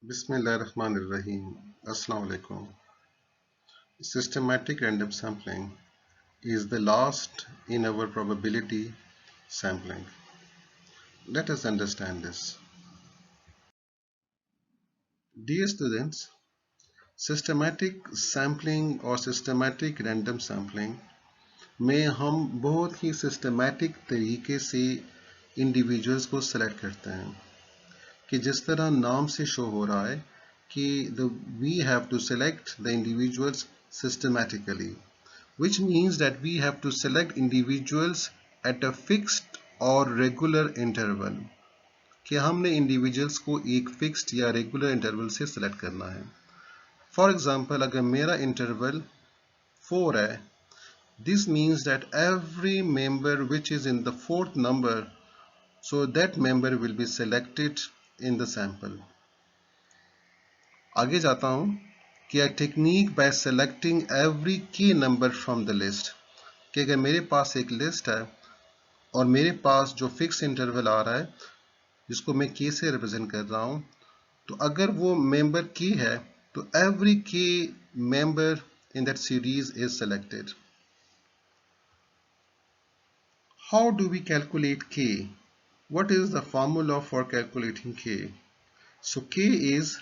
Bismillahirrahmanirrahim. Assalamu alaikum. Systematic random sampling is the last in our probability sampling. Let us understand this. Dear students, systematic sampling और systematic random sampling में हम बहुत ही systematic तरीके से individuals को select करते हैं कि जिस तरह नाम से शो हो रहा है कि we have to select the individuals systematically, which means that we have to select individuals at a fixed or regular interval, कि हमने individuals को एक fixed या regular interval से select करना है. For example, अगर मेरा interval 4 है, this means that every member which is in the fourth number, so that member will be selected in the sample. आगे जाता हूं कि a technique by selecting every key number from the list, कि अगर मेरे पास एक list है और मेरे पास जो फिक्स इंटरवल आ रहा है जिसको मैं के से रिप्रेजेंट कर रहा हूं, तो अगर वो मेंबर की है तो एवरी की member in that series is selected. How do we calculate K? What is the formula for calculating K? So K is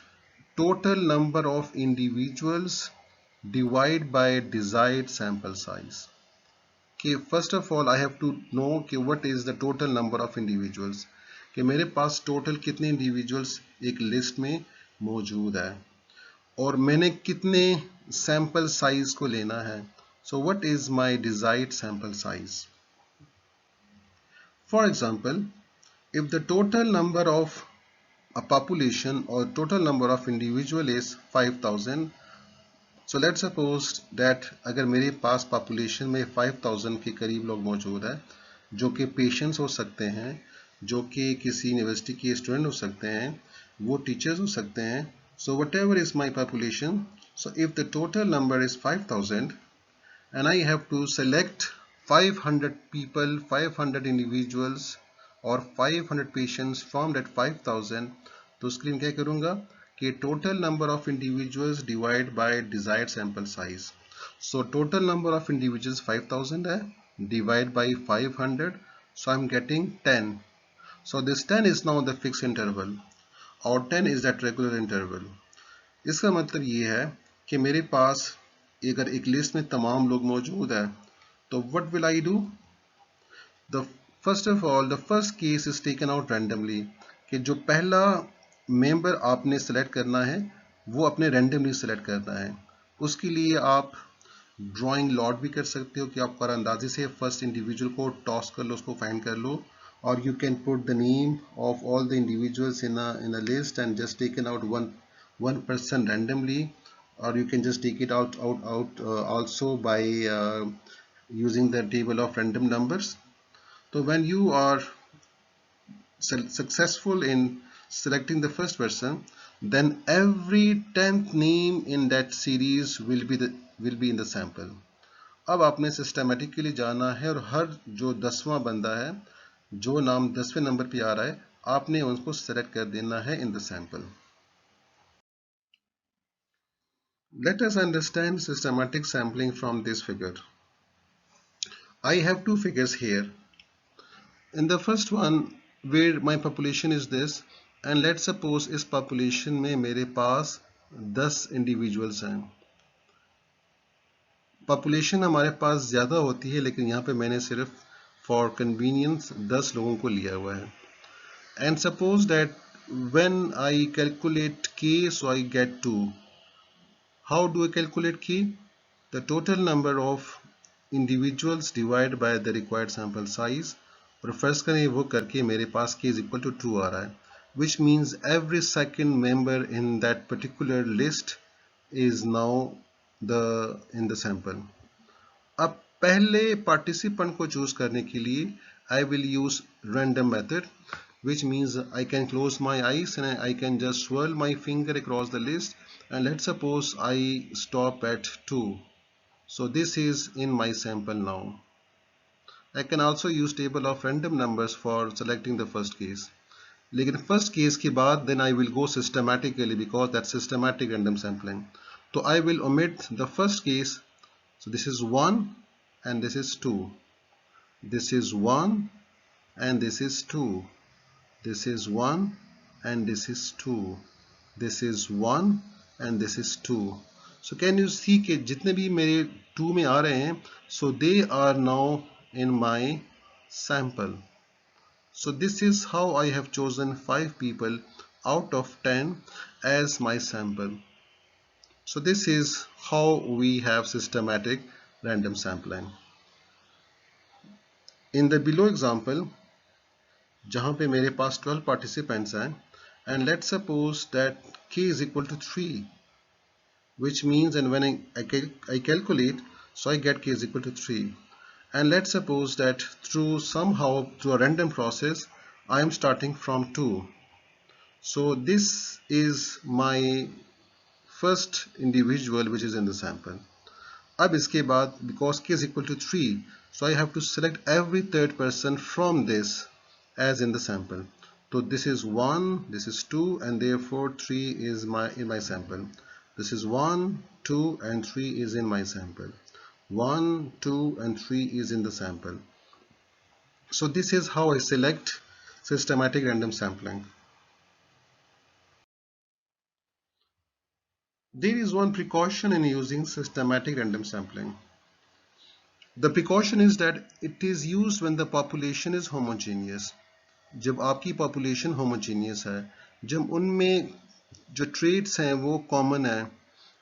total number of individuals divided by desired sample size. कि first of all I have to know कि what is the total number of individuals, कि मेरे पास total कितने individuals एक list में मौजूद है और मैंने कितने सैंपल साइज को लेना है. So what is my desired sample size? For example, if the total number of a population or total number of individual is 5000, so let's suppose that अगर मेरे पास population में 5000 के करीब लोग मौजूद हैं जो कि पेशेंट्स हो सकते हैं, जो कि किसी यूनिवर्सिटी के स्टूडेंट हो सकते हैं, वो टीचर्स हो सकते हैं. So whatever is my population, so if the total number is 5000 and I have to select 500 people, 500 individuals or 500 patients from that 5000, तो स्क्रीन क्या करूंगा कि total number of individuals divided by desired sample size. So total number of individuals 5000 है, divide by 500, so I'm getting 10. So this 10 is now the fixed interval और 10 is that regular interval. इसका मतलब ये है कि मेरे पास अगर एक लिस्ट में तमाम लोग मौजूद है तो what will I do? The first of all, the first case is taken out randomly, कि जो पहला मेंबर आपने सेलेक्ट करना है वो अपने रैंडमली सेलेक्ट करना है. उसके लिए आप ड्राइंग लॉट भी कर सकते हो कि आप अंदाजे से फर्स्ट इंडिविजुअल को टॉस कर लो, उसको फाइंड कर लो, और you can put the name of all the individuals in a list and just taken out one person randomly, or you can just take it out also by using the table of random numbers. So when you are successful in selecting the first person, then every 10th name in that series will be in the sample. अब आपने systematically जाना है और हर जो 10वां बंदा है, जो नाम 10वें नंबर पे आ रहा है, आपने उसको सेलेक्ट कर देना है in the sample. Let us understand systematic sampling from this figure. I have two figures here. In the first one, where my population is this, and let's suppose इस population में मेरे पास 10 individuals हैं. Population हमारे पास ज़्यादा होती है, लेकिन यहाँ पे मैंने सिर्फ for convenience 10 लोगों को लिया हुआ है. And suppose that when I calculate K, so I get 2. How do I calculate K? The total number of individuals divided by the required sample size, और फर्स्ट करें वो करके मेरे पास k is equal to 2 आ रहा है, which means every second member in that particular list is now in the sample. अब पहले participant को choose करने के लिए I will use random method, which means I can close my eyes and I can just swirl my finger across the list, and let's suppose I stop at 2. So this is in my sample now. I can also use table of random numbers for selecting the first case. लेकिन first case के बाद then I will go systematically because that's systematic random sampling. So I will omit the first case. So this is 1 and this is 2. This is 1 and this is 2. This is 1 and this is 2. This is 1 and this is 2. So can you see कि जितने भी मेरे 2 में आ रहे हैं, so they are now in my sample. So this is how I have chosen 5 people out of 10 as my sample. So this is how we have systematic random sampling. In the below example, जहाँ पे मेरे पास 12 participants हैं, and let's suppose that k is equal to 3, which means, and when I calculate, so I get k is equal to 3. And let's suppose that through a random process, I am starting from 2. So this is my first individual which is in the sample. अब इसके बाद, because k is equal to 3, so I have to select every third person from this as in the sample. So this is 1, this is 2, and therefore 3 is in my sample. This is 1, 2, and 3 is in my sample. 1, 2, and 3 is in the sample. So this is how I select systematic random sampling. There is one precaution in using systematic random sampling. The precaution is that it is used when the population is homogeneous. जब आपकी population homogeneous है, जब उनमें जो traits हैं वो common है,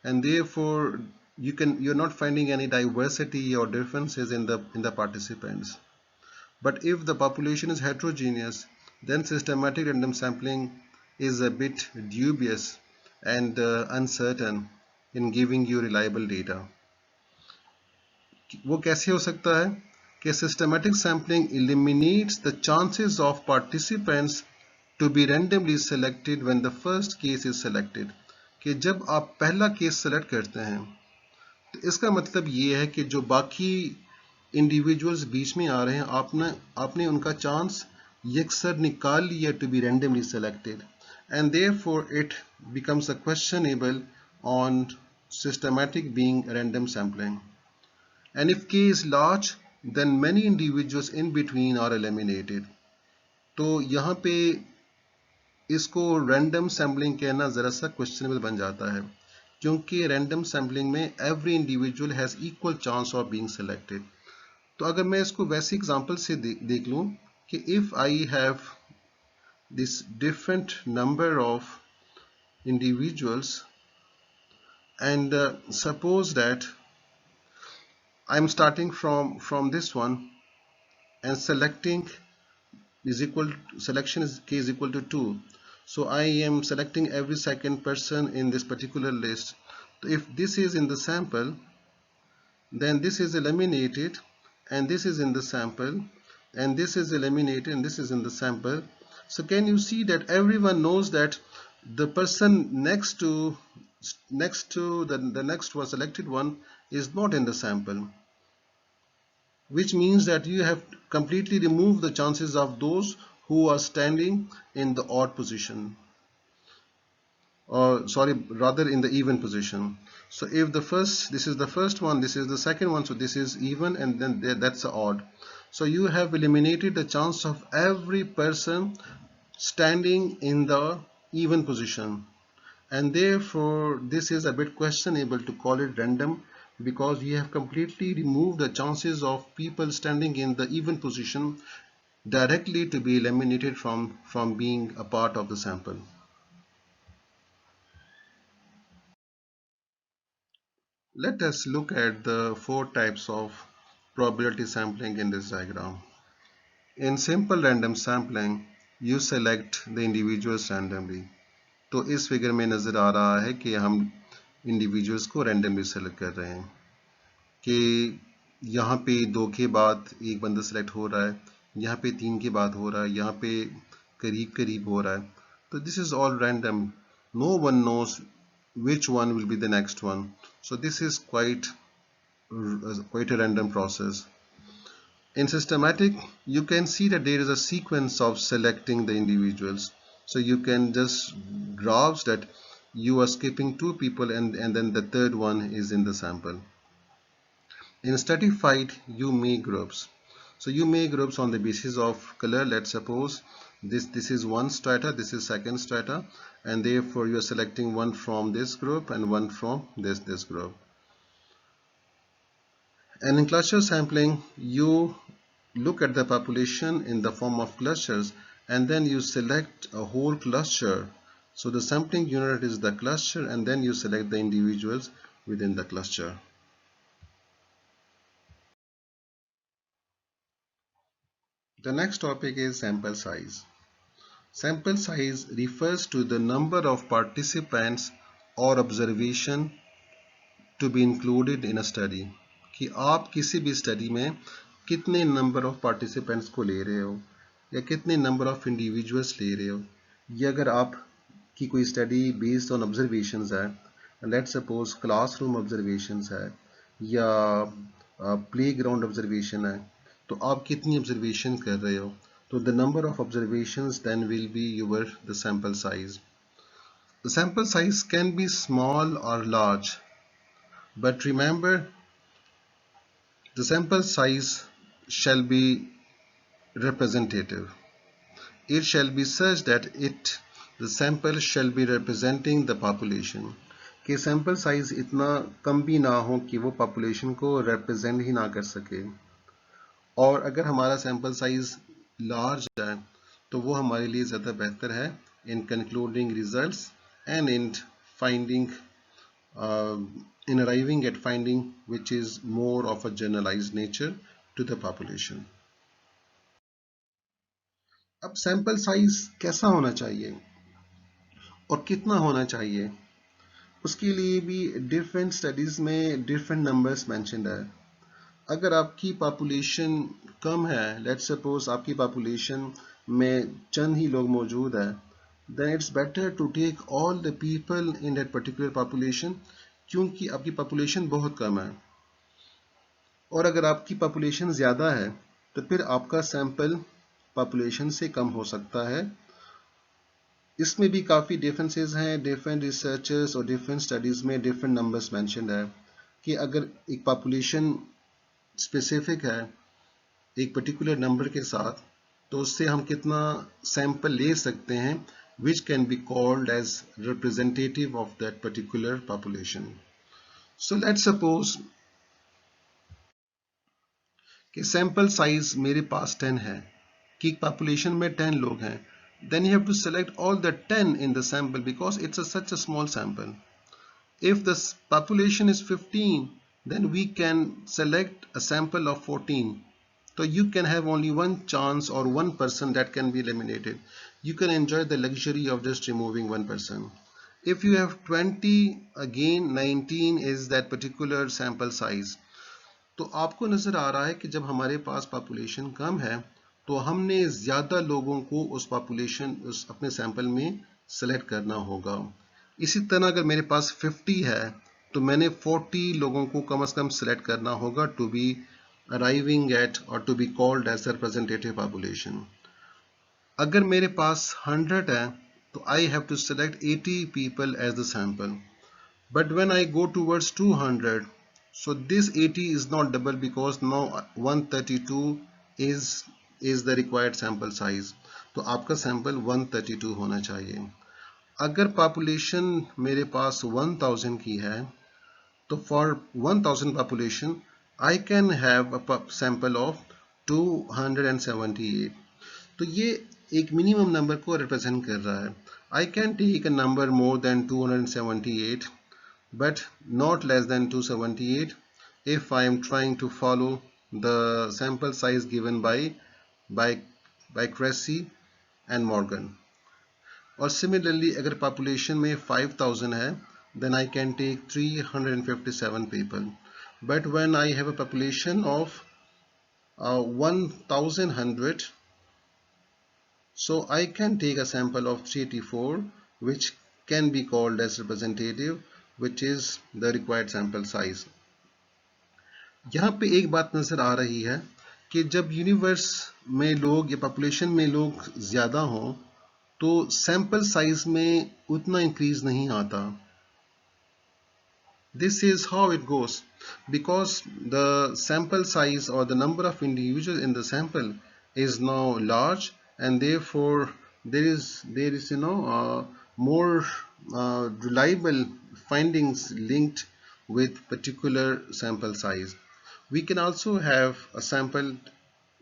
and therefore you're not finding any diversity or differences in the participants. But if the population is heterogeneous, then systematic random sampling is a bit dubious and uncertain in giving you reliable data. वो कैसे हो सकता है कि systematic sampling eliminates the chances of participants to be randomly selected when the first case is selected. कि जब आप पहला केस सेलेक्ट करते हैं तो इसका मतलब ये है कि जो बाकी इंडिविजुअल्स बीच में आ रहे हैं, आपने उनका चांस यकसर निकाल लिया to be randomly selected, and therefore it becomes a questionable on systematic being random sampling. And if k is large, then many individuals in between are eliminated. तो यहाँ पे इसको random sampling कहना ज़रा सा questionable बन जाता है, क्योंकि random sampling में every individual has equal chance of being selected. तो अगर मैं इसको वैसे एग्जांपल से देख लूँ कि if I have this different number of individuals and suppose that I'm starting from this one and selection is k is equal to 2, so I am selecting every second person in this particular list. So if this is in the sample, then this is eliminated, and this is in the sample, and this is eliminated, and this is in the sample. So can you see that everyone knows that the person next to the next one, selected one, is not in the sample, which means that you have completely removed the chances of those who are standing in the odd position, or sorry, rather in the even position. So if this is the first one, this is the second one, so this is even, and then that's the odd. So you have eliminated the chance of every person standing in the even position, and therefore this is a bit questionable to call it random, because you have completely removed the chances of people standing in the even position directly to be eliminated from being a part of the sample. Let us look at the 4 types of probability sampling in this diagram. In simple random sampling, you select the individuals randomly. तो इस figure में नज़र आ रहा है कि हम individuals को randomly select कर रहे हैं, कि यहाँ पे 2 के बाद एक बंदा सेलेक्ट हो रहा है, यहाँ पे 3 के बाद हो रहा है, यहाँ पे करीब करीब हो रहा है. तो this is all random. No one knows which one will be the next one. So this is quite a random process. In systematic, you can see that there is a sequence of selecting the individuals. So you can just grasp that you are skipping two people and then the third one is in the sample. In stratified, you make groups. So you make groups on the basis of color. Let's suppose this is one strata, this is second strata, and therefore you are selecting one from this group and one from this group. And in cluster sampling, you look at the population in the form of clusters and then you select a whole cluster. So the sampling unit is the cluster and then you select the individuals within the cluster. The next topic is sample size. Sample size refers to the number of participants or observation to be included in a study. कि आप किसी भी study में कितने number of participants को ले रहे हो या कितने नंबर ऑफ इंडिविजुअल्स ले रहे हो, या अगर आप की कोई स्टडी बेस्ड ऑन ऑब्जर्वेशंस है, लेट्स सपोज क्लासरूम ऑब्जर्वेशंस है या प्ले ग्राउंड ऑब्जर्वेशन है, तो आप कितनी ऑब्जर्वेशन कर रहे हो, तो the number of observations then will be your the sample size. The sample size can be small or large, but remember the sample size shall be representative. It shall be such that the sample shall be representing the population. कि sample size इतना कम भी ना हो कि वो population को represent ही ना कर सके, और अगर हमारा sample size large है तो वो हमारे लिए ज़्यादा बेहतर है in concluding results and in arriving at finding which is more of a generalized nature to the population. अब सैंपल साइज कैसा होना चाहिए और कितना होना चाहिए, उसके लिए भी डिफरेंट स्टडीज में डिफरेंट नंबर्स मेंशन्ड है. अगर आपकी पॉपुलेशन कम है, लेट्स सपोज आपकी पॉपुलेशन में चंद ही लोग मौजूद है, then it's better to take all the people in that particular population, क्योंकि आपकी पॉपुलेशन बहुत कम है. और अगर आपकी पॉपुलेशन ज़्यादा है तो फिर आपका सैंपल पॉपुलेशन से कम हो सकता है. इसमें भी काफ़ी डिफरेंसेस हैं, डिफरेंट रिसर्चर्स और डिफरेंट स्टडीज़ में डिफरेंट नंबर्स मेंशन्ड है कि अगर एक पॉपुलेशन स्पेसिफिक है एक पर्टिकुलर नंबर के साथ, तो उससे हम कितना सैंपल ले सकते हैं which can be called as representative of that particular population. So let's suppose कि सैंपल साइज मेरे पास 10 है, कि पॉपुलेशन में 10 लोग हैं, then you have to select all the 10 in the sample because it's such a small sample. If the population is 15, then we can select a sample of 14. So you can have only one chance or one person that can be eliminated. You can enjoy the luxury of just removing one person. If you have 20, again 19 is that particular sample size. तो आपको नज़र आ रहा है कि जब हमारे पास population कम है तो हमने ज़्यादा लोगों को उस अपने सैंपल में सेलेक्ट करना होगा. इसी तरह अगर मेरे पास 50 है तो मैंने 40 लोगों को कम से कम सेलेक्ट करना होगा टू बी अराइविंग एट और to be called as representative population. अगर मेरे पास 100 है तो I have to select 80 people as the sample. But when I go towards 200, so this 80 is not double because now 132 is the required sample size. तो आपका sample 132 होना चाहिए. अगर पॉपुलेशन मेरे पास 1000 की है तो for 1000 population I can have a sample of 278. तो ये एक मिनिमम नंबर को रिप्रेजेंट कर रहा है. I can take a number more than 278 but not less than 278 if I am trying to follow the sample size given by Cressy and Morgan. और similarly अगर population में 5000 है then I can take 357 people. But when I have a population of 1100, so I can take a sample of 384 which can be called as representative, which is the required sample size. यहाँ पे एक बात नजर आ रही है कि जब universe में लोग या पॉपुलेशन में लोग ज़्यादा हों तो सैंपल साइज में उतना इंक्रीज नहीं आता. This is how it goes because the sample size or the number of individuals in the sample is now large, and therefore there is more reliable findings linked with particular sample size. We can also have a sample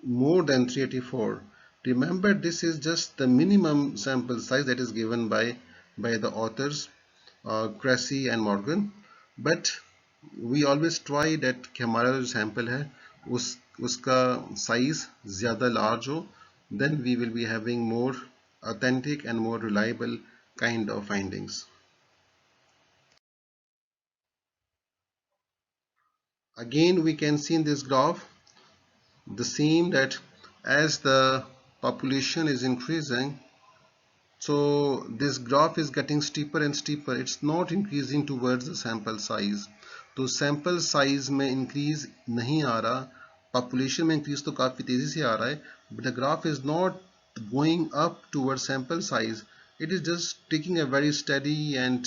more than 384. Remember, this is just the minimum sample size that is given by the authors Cressy and Morgan, but we always try that कि हमारा जो sample है उसका size ज़्यादा large हो, then we will be having more authentic and more reliable kind of findings. Again, we can see in this graph the same, that as the population is increasing, so this graph is getting steeper and steeper. It's not increasing towards the sample size. तो sample size में increase नहीं आ रहा, population में increase तो काफ़ी तेज़ी से आ रहा है, but the graph is not going up towards sample size. It is just taking a very steady and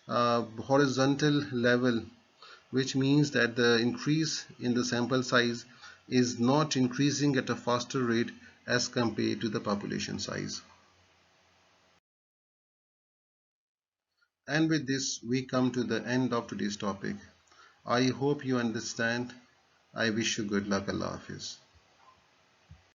horizontal level, which means that the increase in the sample size is not increasing at a faster rate as compared to the population size. And with this, we come to the end of today's topic. I hope you understand. I wish you good luck. Allah Hafiz.